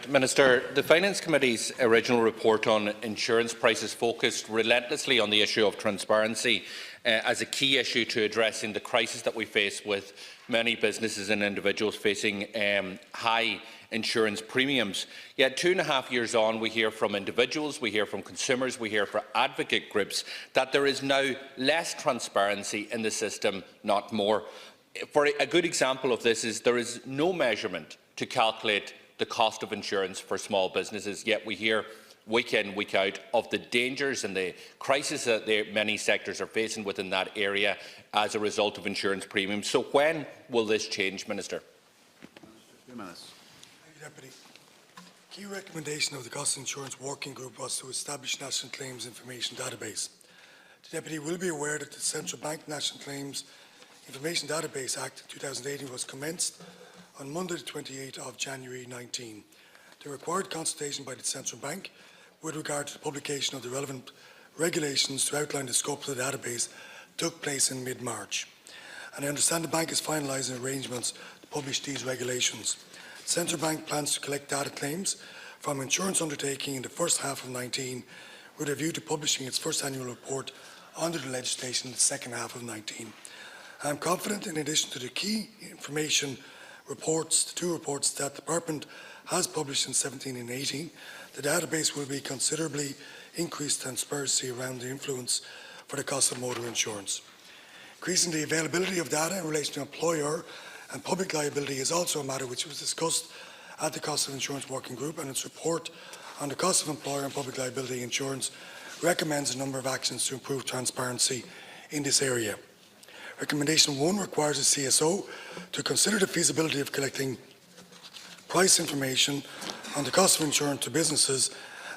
Minister, the Finance Committee's original report on insurance prices focused relentlessly on the issue of transparency as a key issue to addressing the crisis that we face, with many businesses and individuals facing high insurance premiums. Yet 2.5 years on, we hear from individuals, we hear from consumers, we hear from advocate groups that there is now less transparency in the system, not more. For a good example of this is there is no measurement to calculate the cost of insurance for small businesses, yet we hear week in, week out of the dangers and the crisis that many sectors are facing within that area as a result of insurance premiums. So when will this change, Minister? 2 minutes. Thank you, Deputy. Key recommendation of the Cost of Insurance Working Group was to establish National Claims Information Database. The Deputy will be aware that the Central Bank National Claims Information Database Act 2018 was commenced on Monday the 28th of January 19. The required consultation by the Central Bank with regard to the publication of the relevant regulations to outline the scope of the database took place in mid-March. And I understand the Bank is finalising arrangements to publish these regulations. The Central Bank plans to collect data claims from insurance undertaking in the first half of 19 with a view to publishing its first annual report under the legislation in the second half of 19. I am confident, in addition to the key information reports, the 2 reports that the Department has published in 17 and 18, the database will be considerably increased transparency around the influence for the cost of motor insurance. Increasing the availability of data in relation to employer and public liability is also a matter which was discussed at the Cost of Insurance Working Group, and its report on the cost of employer and public liability insurance recommends a number of actions to improve transparency in this area. Recommendation 1 requires a CSO to consider the feasibility of collecting price information on the cost of insurance to businesses,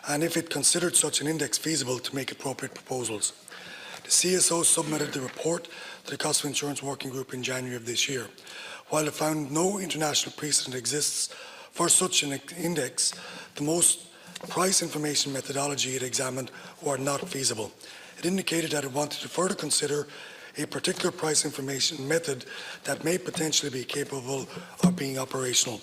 and if it considered such an index feasible, to make appropriate proposals. The CSO submitted the report to the Cost of Insurance Working Group in January of this year. While it found no international precedent exists for such an index, the most price information methodology it examined were not feasible. It indicated that it wanted to further consider a particular price information method that may potentially be capable of being operational.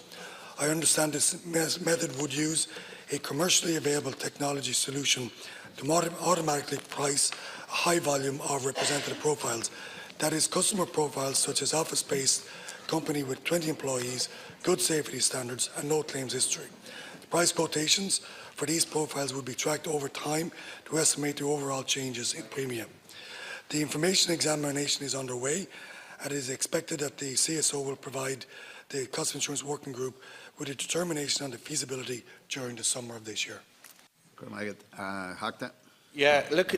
I understand this method would use a commercially available technology solution to automatically price a high volume of representative profiles, that is, customer profiles such as office-based company with 20 employees, good safety standards and no claims history. The price quotations for these profiles would be tracked over time to estimate the overall changes in premium. The information examination is underway, and it is expected that the CSO will provide the Cost of Insurance Working Group with a determination on the feasibility during the summer of this year. Yeah, look,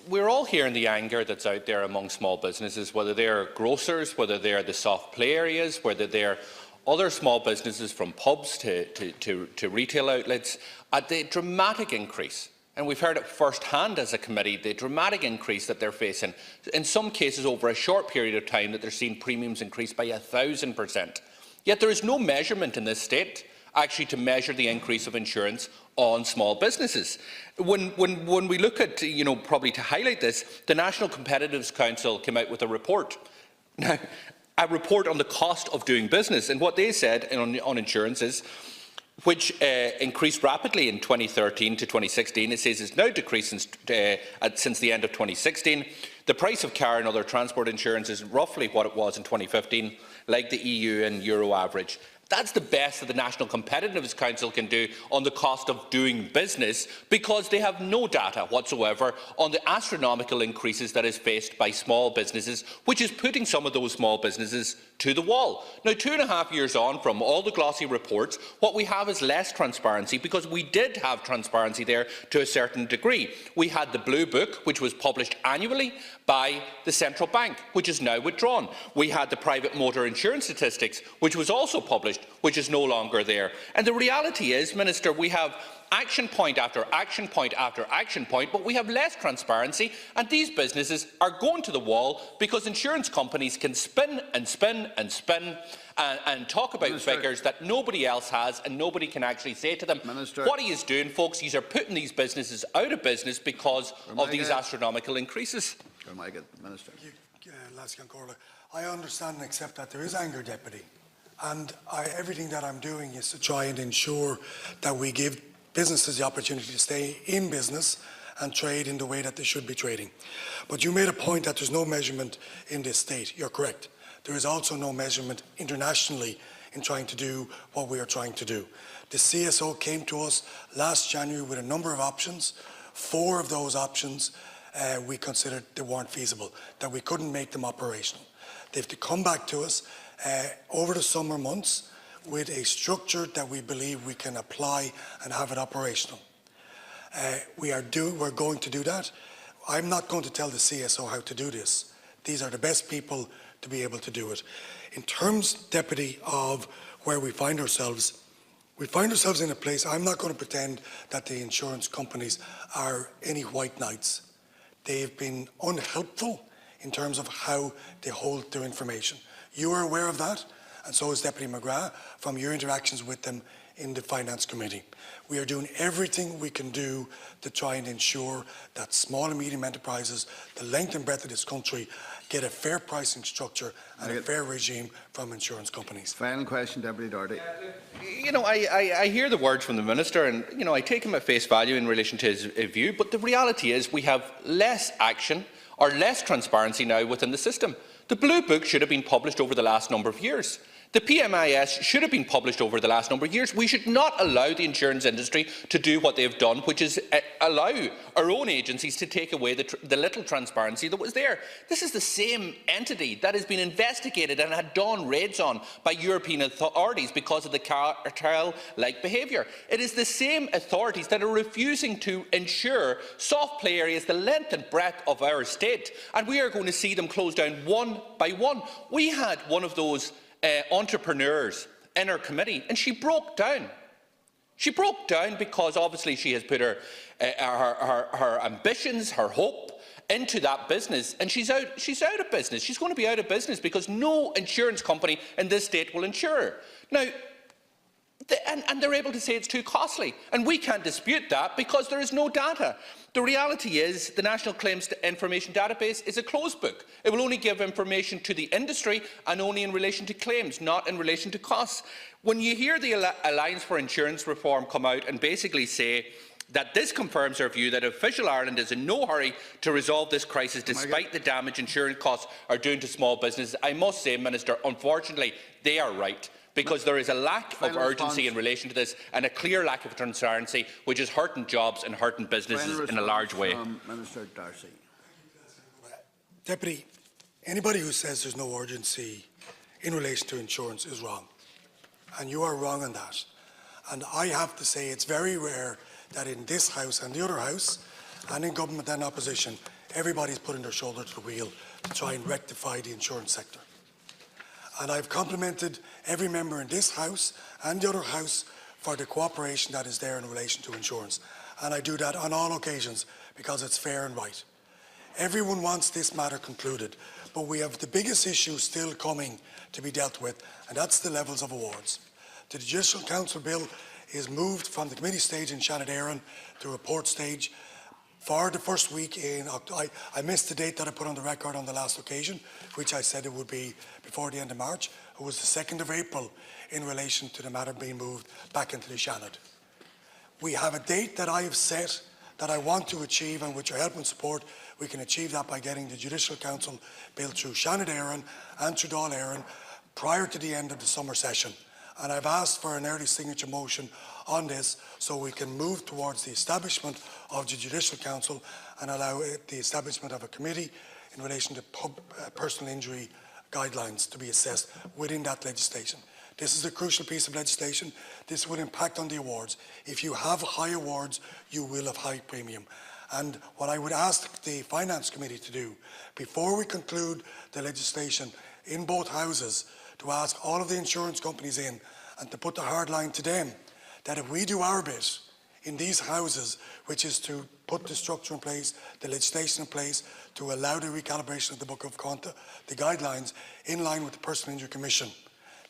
we're all hearing the anger that's out there among small businesses, whether they're grocers, whether they're the soft play areas, whether they're other small businesses from pubs to retail outlets, at the dramatic increase. And we've heard it first-hand as a committee, the dramatic increase that they're facing. In some cases, over a short period of time, that they're seeing premiums increase by 1,000%. Yet there is no measurement in this state actually to measure the increase of insurance on small businesses. When we look at, probably to highlight this, the National Competitiveness Council came out with a report. Now, a report on the cost of doing business. And what they said on insurance is, which increased rapidly in 2013 to 2016. It says it's now decreased since the end of 2016. The price of car and other transport insurance is roughly what it was in 2015, like the EU and Euro average. That's the best that the National Competitiveness Council can do on the cost of doing business, because they have no data whatsoever on the astronomical increases that is faced by small businesses, which is putting some of those small businesses to the wall. Now, 2.5 years on from all the glossy reports, what we have is less transparency, because we did have transparency there to a certain degree. We had the Blue Book, which was published annually by the Central Bank, which is now withdrawn. We had the private motor insurance statistics, which was also published, which is no longer there. And the reality is, Minister, we have action point after action point after action point, but we have less transparency, and these businesses are going to the wall because insurance companies can spin and spin and spin and talk about figures that nobody else has, and nobody can actually say to them what he is doing, folks. He's putting these businesses out of business because of these astronomical increases. Minister. I understand and accept that there is anger, Deputy, And everything that I'm doing is to try and ensure that we give businesses the opportunity to stay in business and trade in the way that they should be trading. But you made a point that there's no measurement in this state. You're correct. There is also no measurement internationally in trying to do what we are trying to do. The CSO came to us last January with a number of options. 4 of those options we considered they weren't feasible, that we couldn't make them operational. They have to come back to us over the summer months with a structure that we believe we can apply and have it operational. We're going to do that. I'm not going to tell the CSO how to do this. These are the best people to be able to do it. In terms, Deputy, of where we find ourselves in a place, I'm not going to pretend that the insurance companies are any white knights. They've been unhelpful in terms of how they hold their information. You are aware of that, and so is Deputy McGrath from your interactions with them in the Finance Committee. We are doing everything we can do to try and ensure that small and medium enterprises, the length and breadth of this country, get a fair pricing structure and a fair regime from insurance companies. Final question, Deputy Doherty. You know, I hear the words from the Minister, and you know, I take him at face value in relation to his view, but the reality is we have less action or less transparency now within the system. The Blue Book should have been published over the last number of years. The PMIS should have been published over the last number of years. We should not allow the insurance industry to do what they have done, which is allow our own agencies to take away the little transparency that was there. This is the same entity that has been investigated and had done raids on by European authorities because of the cartel-like behaviour. It is the same authorities that are refusing to ensure soft play areas the length and breadth of our state, and we are going to see them close down one by one. We had one of those entrepreneurs in our committee, and she broke down. She broke down because obviously she has put her ambitions, her hope into that business, and she's out of business. She's going to be out of business because no insurance company in this state will insure her. Now, and they're able to say it's too costly, and we can't dispute that because there is no data. The reality is the National Claims Information Database is a closed book. It will only give information to the industry and only in relation to claims, not in relation to costs. When you hear the Alliance for Insurance Reform come out and basically say that this confirms our view that official Ireland is in no hurry to resolve this crisis despite the damage insurance costs are doing to small businesses, I must say, Minister, unfortunately, they are right. Because there is a lack of urgency in relation to this and a clear lack of transparency, which is hurting jobs and hurting businesses in a large way. Minister Darcy. Deputy, anybody who says there's no urgency in relation to insurance is wrong. And you are wrong on that. And I have to say it's very rare that in this House and the other House, and in government and opposition, everybody's putting their shoulder to the wheel to try and rectify the insurance sector. And I've complimented every member in this House and the other House for the cooperation that is there in relation to insurance. And I do that on all occasions because it's fair and right. Everyone wants this matter concluded, but we have the biggest issue still coming to be dealt with, and that's the levels of awards. The Judicial Council bill is moved from the committee stage in Dáil Éireann to report stage for the first week in October. I missed the date that I put on the record on the last occasion, which I said it would be before the end of March. It was the 2nd of April in relation to the matter being moved back into the Shannon. We have a date that I have set that I want to achieve, and with your help and support, we can achieve that by getting the Judicial Council bill through Dáil Éireann and through Dáil Éireann prior to the end of the summer session. And I've asked for an early signature motion on this so we can move towards the establishment of the Judicial Council and allow the establishment of a committee in relation to personal injury guidelines to be assessed within that legislation. This is a crucial piece of legislation. This will impact on the awards. If you have high awards, you will have high premium. And what I would ask the Finance Committee to do, before we conclude the legislation in both houses, to ask all of the insurance companies in and to put the hard line to them that if we do our bit in these houses, which is to put the structure in place, the legislation in place, to allow the recalibration of the Book of Conduct, the guidelines, in line with the Personal Injury Commission,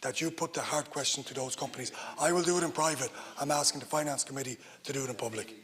that you put the hard question to those companies. I will do it in private. I'm asking the Finance Committee to do it in public.